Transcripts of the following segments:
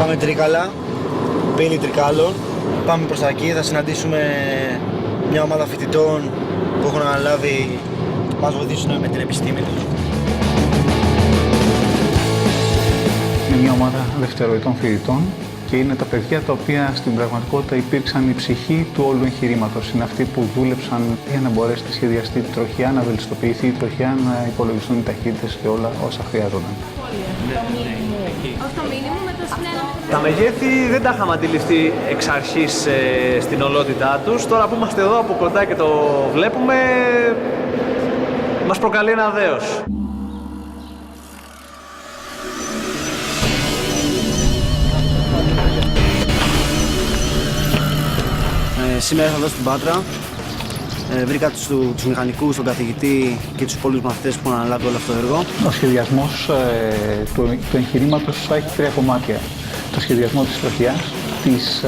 Πάμε Τρίκαλα, πύλη Τρικάλων. Πάμε προς τα εκεί, θα συναντήσουμε μια ομάδα φοιτητών που έχουν αναλάβει μας βοηθήσουν με την επιστήμη τους. Είναι μια ομάδα δευτεροετών φοιτητών και είναι τα παιδιά τα οποία στην πραγματικότητα υπήρξαν η ψυχή του όλου εγχειρήματος. Είναι αυτοί που δούλεψαν για να μπορέσει να σχεδιαστεί η τροχιά, να βελτιστοποιηθεί η τροχιά, να υπολογιστούν οι ταχύτητες και όλα όσα χρειάζονταν. Τα μεγέθη δεν τα είχαμε αντιληφθεί εξ αρχής στην ολότητά τους. Τώρα που είμαστε εδώ από κοντά και το βλέπουμε, μας προκαλεί ένα δέος. Σήμερα ήρθα εδώ στην Πάτρα. Βρήκα τους μηχανικούς, τον καθηγητή και τους υπόλοιπους μαθητές που έχουν αναλάβει όλο αυτό το έργο. Ο σχεδιασμός του εγχειρήματος έχει τρία κομμάτια. Το σχεδιασμό της τροχιάς, της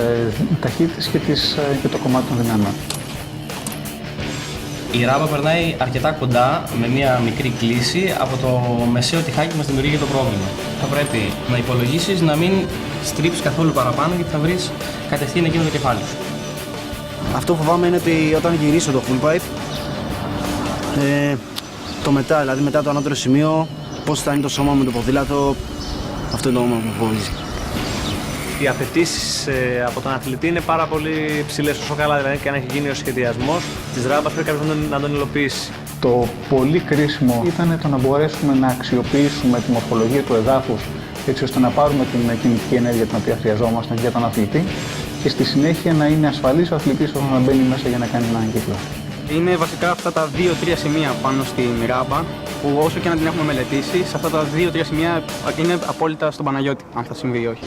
ταχύτητας και το κομμάτι των δυνάμεων. Η ράμπα περνάει αρκετά κοντά με μια μικρή κλίση από το μεσαίο τυχάκι που μας δημιουργεί το πρόβλημα. Θα πρέπει να υπολογίσεις να μην στρίψεις καθόλου παραπάνω γιατί θα βρεις κατευθείαν εκείνο το κεφάλι σου. Αυτό που φοβάμαι είναι ότι όταν γυρίσω το full pipe, το μετά, δηλαδή μετά το ανώτερο σημείο, πώς θα είναι το σώμα με το ποδήλατο, αυτό είναι το όνομα που με φοβίζει. Οι απαιτήσεις από τον αθλητή είναι πάρα πολύ ψηλές, όσο καλά δηλαδή και αν έχει γίνει ο σχεδιασμός της ράμπας πρέπει κάποιος να τον υλοποιήσει. Το πολύ κρίσιμο ήταν το να μπορέσουμε να αξιοποιήσουμε τη μορφολογία του εδάφους έτσι ώστε να πάρουμε την κινητική ενέργεια την οποία χρειαζόμασταν για τον αθλητή και στη συνέχεια να είναι ασφαλής ο αθλητής όταν να μπαίνει μέσα για να κάνει έναν κύκλο. Είναι βασικά αυτά τα 2-3 σημεία πάνω στην ράμπα που όσο και να την έχουμε μελετήσει, σε αυτά τα 2-3 σημεία είναι απόλυτα στον Παναγιώτη, αν θα συμβεί ή όχι.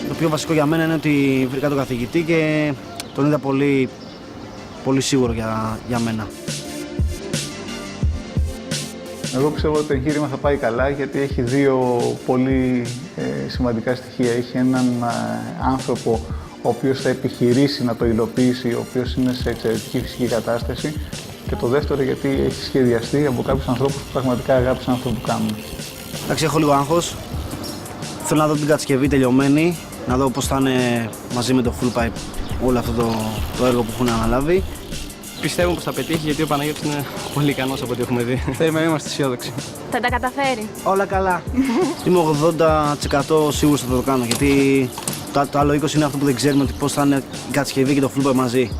Το πιο βασικό για μένα είναι ότι βρήκα τον καθηγητή και τον είδα πολύ, πολύ σίγουρο για μένα. Εγώ πιστεύω ότι το εγχείρημα θα πάει καλά γιατί έχει δύο πολύ σημαντικά στοιχεία. Έχει έναν άνθρωπο ο οποίος θα επιχειρήσει να το υλοποιήσει, ο οποίος είναι σε εξαιρετική φυσική κατάσταση και το δεύτερο γιατί έχει σχεδιαστεί από κάποιους ανθρώπους που πραγματικά αγάπησαν αυτό που κάνουν. Εντάξει, έχω λίγο άγχος. Θέλω να δω την κατασκευή τελειωμένη, να δω πώς θα είναι μαζί με το full pipe όλο αυτό το έργο που έχουν αναλάβει. Πιστεύω πως θα πετύχει γιατί ο Παναγιώτης είναι πολύ ικανός από ό,τι έχουμε δει. Θέλουμε να είμαστε αισιόδοξοι. Θα τα καταφέρει. Όλα καλά. Είμαι 80% σίγουρος ότι θα το κάνω γιατί το άλλο 20% είναι αυτό που δεν ξέρουμε ότι πώς θα είναι η κατασκευή και το full pipe μαζί.